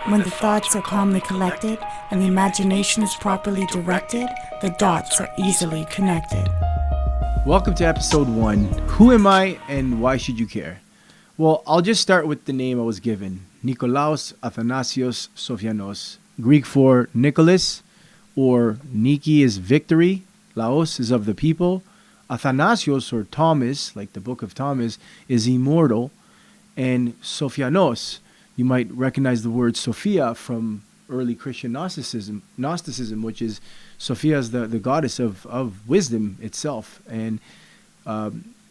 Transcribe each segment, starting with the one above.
When the thoughts are calmly collected and the imagination is properly directed, the dots are easily connected. Welcome to episode 1. Who am I and why should you care? Well, I'll just start with the name I was given. Nikolaos Athanasios Sofianos. Greek for Nicholas, or Niki is victory, Laos is of the people. Athanasios, or Thomas, like the book of Thomas, is immortal. And Sofianos, you might recognize the word Sophia from early Christian Gnosticism, which is Sophia is the goddess of wisdom itself. And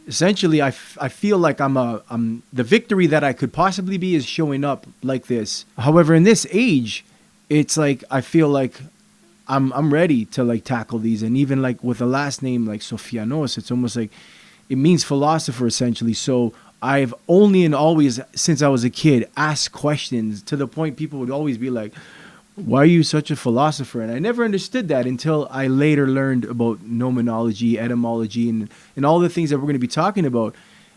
essentially, I feel like I'm the victory that I could possibly be is showing up like this. However, in this age, it's like I feel like I'm ready to like tackle these. And even like with a last name like Sofianos, it's almost like it means philosopher essentially. So I've only and always, since I was a kid, asked questions to the point people would always be like, why are you such a philosopher? And I never understood that until I later learned about nomenology, etymology, and all the things that we're going to be talking about,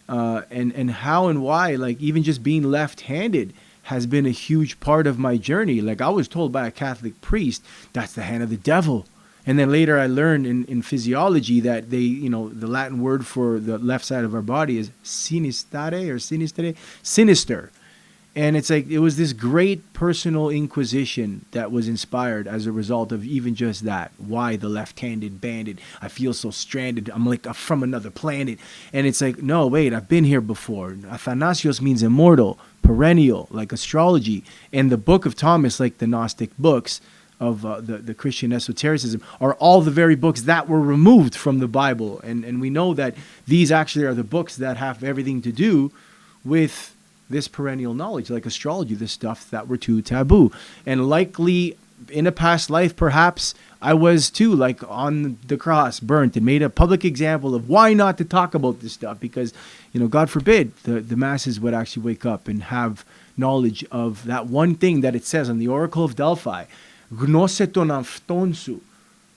and how and why, like even just being left-handed has been a huge part of my journey. Like I was told by a Catholic priest, that's the hand of the devil. And then later I learned in physiology that the Latin word for the left side of our body is sinister. And it's like, it was this great personal inquisition that was inspired as a result of even just that. Why the left-handed bandit? I feel so stranded. I'm like from another planet. And it's like, no, wait, I've been here before. Athanasios means immortal, perennial, like astrology. And the book of Thomas, like the Gnostic books of the Christian esotericism, are all the very books that were removed from the Bible. And we know that these actually are the books that have everything to do with this perennial knowledge, like astrology, the stuff that were too taboo. And likely in a past life, perhaps I was too, like on the cross, burnt, and made a public example of why not to talk about this stuff, because, God forbid the masses would actually wake up and have knowledge of that one thing that it says on the Oracle of Delphi, Gnose ton avtonsu,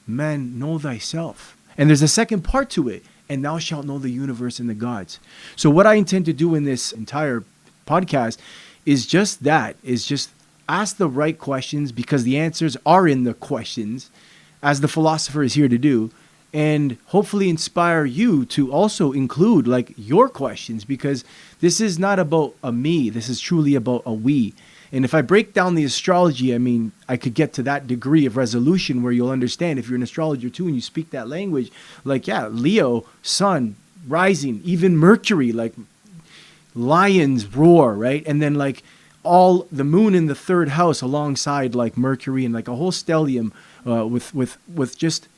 man, know thyself. And there's a second part to it, and thou shalt know the universe and the gods. So what I intend to do in this entire podcast is just ask the right questions, because the answers are in the questions, as the philosopher is here to do, and hopefully inspire you to also include like your questions, because this is not about a me, this is truly about a we. And if I break down the astrology, I mean, I could get to that degree of resolution where you'll understand, if you're an astrologer too and you speak that language, like, yeah, Leo, sun, rising, even Mercury, like lions roar, right? And then like all the moon in the third house alongside like Mercury, and like a whole stellium with just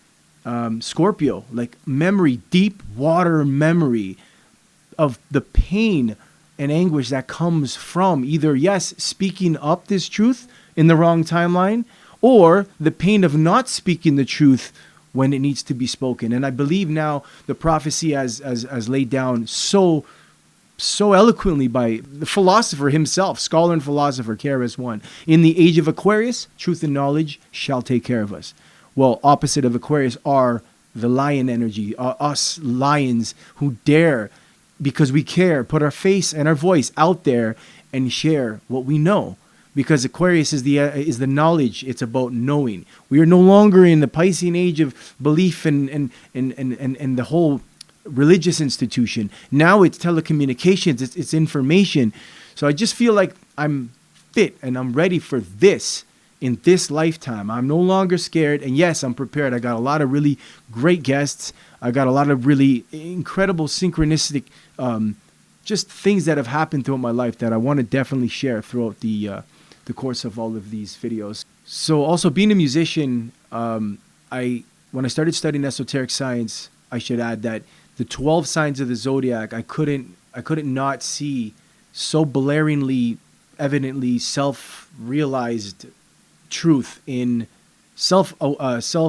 Scorpio, like memory, deep water memory of the pain and anguish that comes from either, yes, speaking up this truth in the wrong timeline, or the pain of not speaking the truth when it needs to be spoken. And I believe now the prophecy as laid down so eloquently by the philosopher himself, scholar and philosopher, KRS-One. In the age of Aquarius, truth and knowledge shall take care of us. Well, opposite of Aquarius are the lion energy, us lions who dare, because we care, put our face and our voice out there and share what we know. Because Aquarius is the knowledge. It's about knowing. We are no longer in the Piscean age of belief and the whole religious institution. Now it's telecommunications, it's information. So I just feel like I'm fit and I'm ready for this in this lifetime. I'm no longer scared, and yes, I'm prepared. I got a lot of really great guests. I got a lot of really incredible synchronistic just things that have happened throughout my life that I want to definitely share throughout the course of all of these videos. So also being a musician, when I started studying esoteric science, I should add that the 12 signs of the zodiac, I couldn't not see so blaringly, evidently self-realized truth in self-arising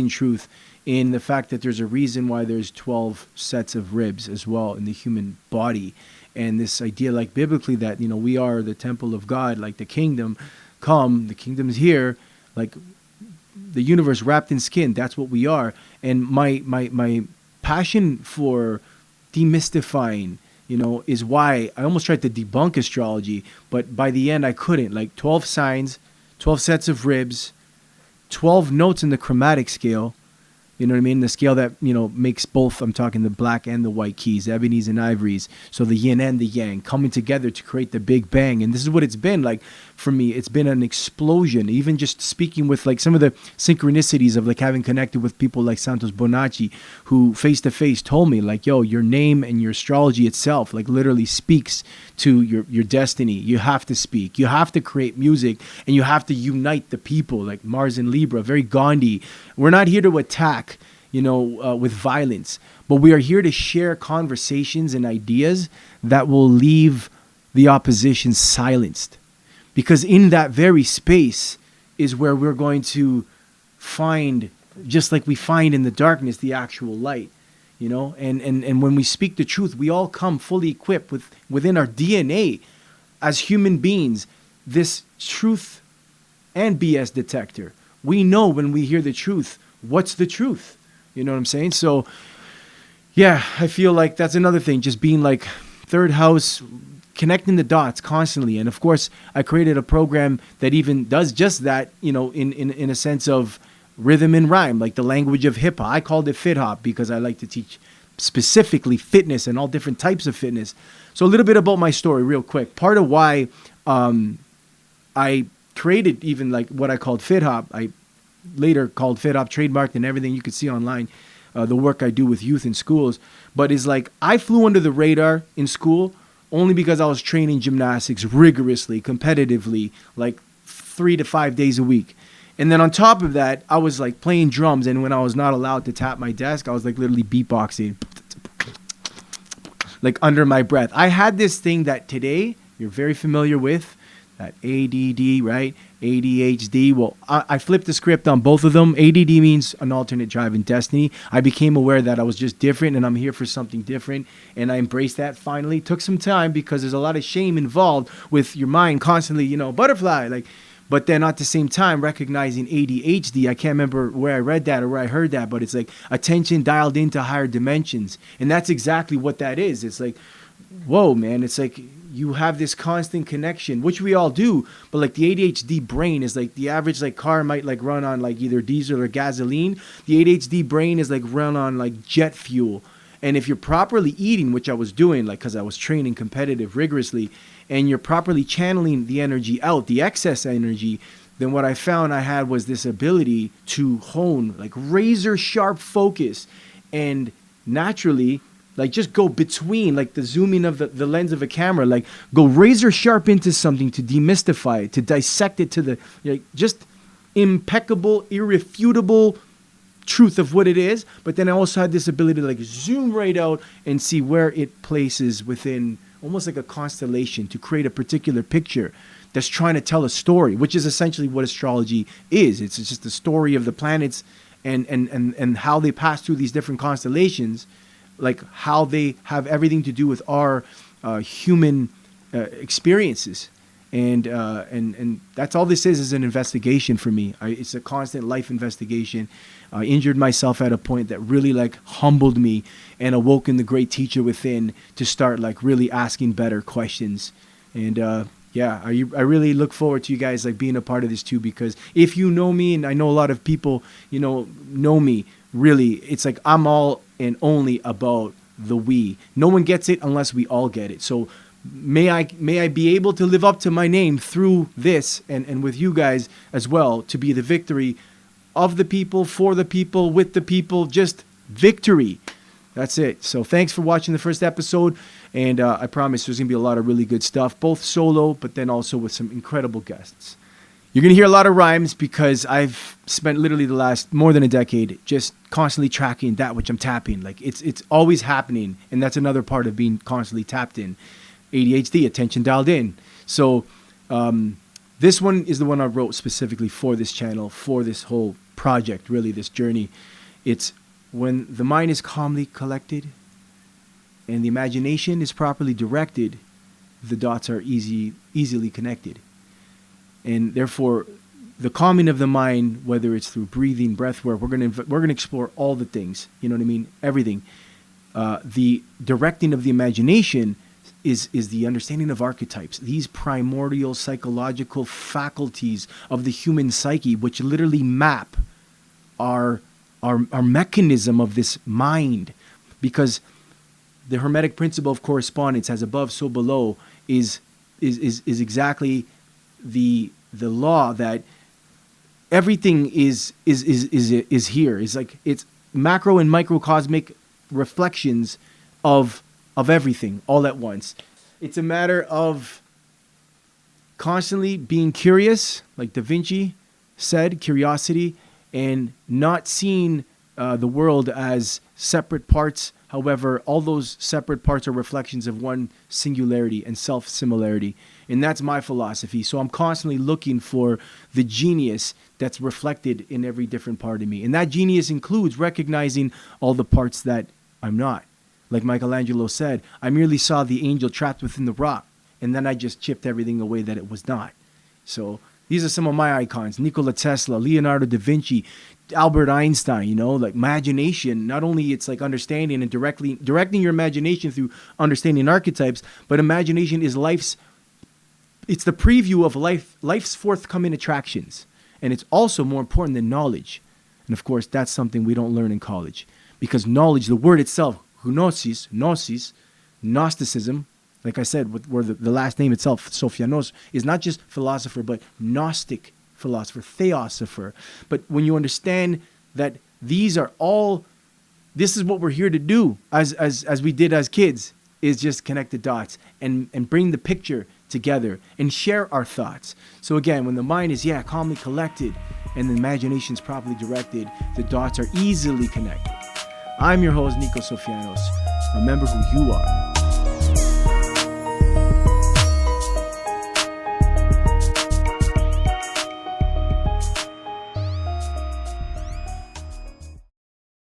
truth in the fact that there's a reason why there's 12 sets of ribs as well in the human body. And this idea, like biblically, that, we are the temple of God, like the kingdom come, the kingdom's here, like the universe wrapped in skin. That's what we are. And my passion for demystifying is why I almost tried to debunk astrology, but by the end I couldn't. Like 12 signs, 12 sets of ribs, 12 notes in the chromatic scale. You know what I mean? The scale that, makes both, I'm talking the black and the white keys, ebonies and ivories. So the yin and the yang coming together to create the big bang. And this is what it's been like for me. It's been an explosion. Even just speaking with like some of the synchronicities of like having connected with people like Santos Bonacci, who face to face told me like, yo, your name and your astrology itself like literally speaks to your destiny. You have to speak. You have to create music, and you have to unite the people, like Mars and Libra, very Gandhi. We're not here to attack, with violence, but we are here to share conversations and ideas that will leave the opposition silenced. Because in that very space is where we're going to find, just like we find in the darkness, the actual light. And when we speak the truth, we all come fully equipped within our DNA as human beings, this truth and BS detector. We know when we hear the truth, what's the truth? You know what I'm saying? So, yeah, I feel like that's another thing, just being like third house, connecting the dots constantly. And of course, I created a program that even does just that, in a sense of rhythm and rhyme, like the language of hip hop. I called it Fit Hop because I like to teach specifically fitness and all different types of fitness. So a little bit about my story real quick. Part of why I created even like what I called Fit Hop, I later called Fit Hop, trademarked and everything you could see online, the work I do with youth in schools. But is like I flew under the radar in school only because I was training gymnastics rigorously, competitively, like 3 to 5 days a week. And then on top of that, I was like playing drums. And when I was not allowed to tap my desk, I was like literally beatboxing, like under my breath. I had this thing that today you're very familiar with, that ADD, right? ADHD. Well, I flipped the script on both of them. ADD means an alternate drive in destiny. I became aware that I was just different and I'm here for something different. And I embraced that finally. It took some time because there's a lot of shame involved with your mind constantly, butterfly, like. But then at the same time, recognizing ADHD, I can't remember where I read that or where I heard that, but it's like attention dialed into higher dimensions. And that's exactly what that is. It's like, whoa, man, it's like you have this constant connection, which we all do. But like the ADHD brain is like the average like car might like run on like either diesel or gasoline. The ADHD brain is like run on like jet fuel. And if you're properly eating, which I was doing, like because I was training competitive rigorously, and you're properly channeling the energy out, the excess energy, then what I found I had was this ability to hone like razor sharp focus and naturally like just go between like the zooming of the lens of a camera, like go razor sharp into something to demystify it, to dissect it to the just impeccable, irrefutable truth of what it is. But then I also had this ability to like zoom right out and see where it places within almost like a constellation to create a particular picture that's trying to tell a story, which is essentially what astrology is. It's just the story of the planets and how they pass through these different constellations, like how they have everything to do with our human experiences. And that's all this is an investigation for me. It's a constant life investigation. I injured myself at a point that really like humbled me and awoken the great teacher within to start like really asking better questions. And I really look forward to you guys like being a part of this too, because if you know me, and I know a lot of people, know me, really, it's like I'm all and only about the we. No one gets it unless we all get it. So may I be able to live up to my name through this and with you guys as well, to be the victory of the people, for the people, with the people, just victory. That's it. So thanks for watching the first episode. And I promise there's going to be a lot of really good stuff, both solo, but then also with some incredible guests. You're going to hear a lot of rhymes because I've spent literally the last more than a decade just constantly tracking that which I'm tapping. Like it's always happening. And that's another part of being constantly tapped in. ADHD, attention dialed in. So this one is the one I wrote specifically for this channel, for this whole project, really, this journey. It's when the mind is calmly collected and the imagination is properly directed, the dots are easily connected. And therefore, the calming of the mind, whether it's through breathing, breath work, we're gonna explore all the things. You know what I mean? Everything. the directing of the imagination is the understanding of archetypes, these primordial psychological faculties of the human psyche, which literally map our mechanism of this mind. Because the Hermetic principle of correspondence, as above, so below, is exactly the law that everything is here. It's like it's macro and microcosmic reflections of everything all at once. It's a matter of constantly being curious, like Da Vinci said, curiosity, and not seeing the world as separate parts. However, all those separate parts are reflections of one singularity and self-similarity. And that's my philosophy. So I'm constantly looking for the genius that's reflected in every different part of me. And that genius includes recognizing all the parts that I'm not. Like Michelangelo said, I merely saw the angel trapped within the rock, and then I just chipped everything away that it was not. So these are some of my icons: Nikola Tesla, Leonardo da Vinci, Albert Einstein. You know, like imagination, not only it's like understanding and directing your imagination through understanding archetypes, but imagination is it's the preview of life's forthcoming attractions. And it's also more important than knowledge. And of course, that's something we don't learn in college. Because knowledge, the word itself, gnosis, Gnosticism, like I said, where the last name itself, Sophianos, is not just philosopher, but Gnostic philosopher, theosopher. But when you understand that these are all, this is what we're here to do, as we did as kids, is just connect the dots and bring the picture together and share our thoughts. So again, when the mind is, calmly collected and the imagination is properly directed, the dots are easily connected. I'm your host, Nico Sofianos. Remember who you are.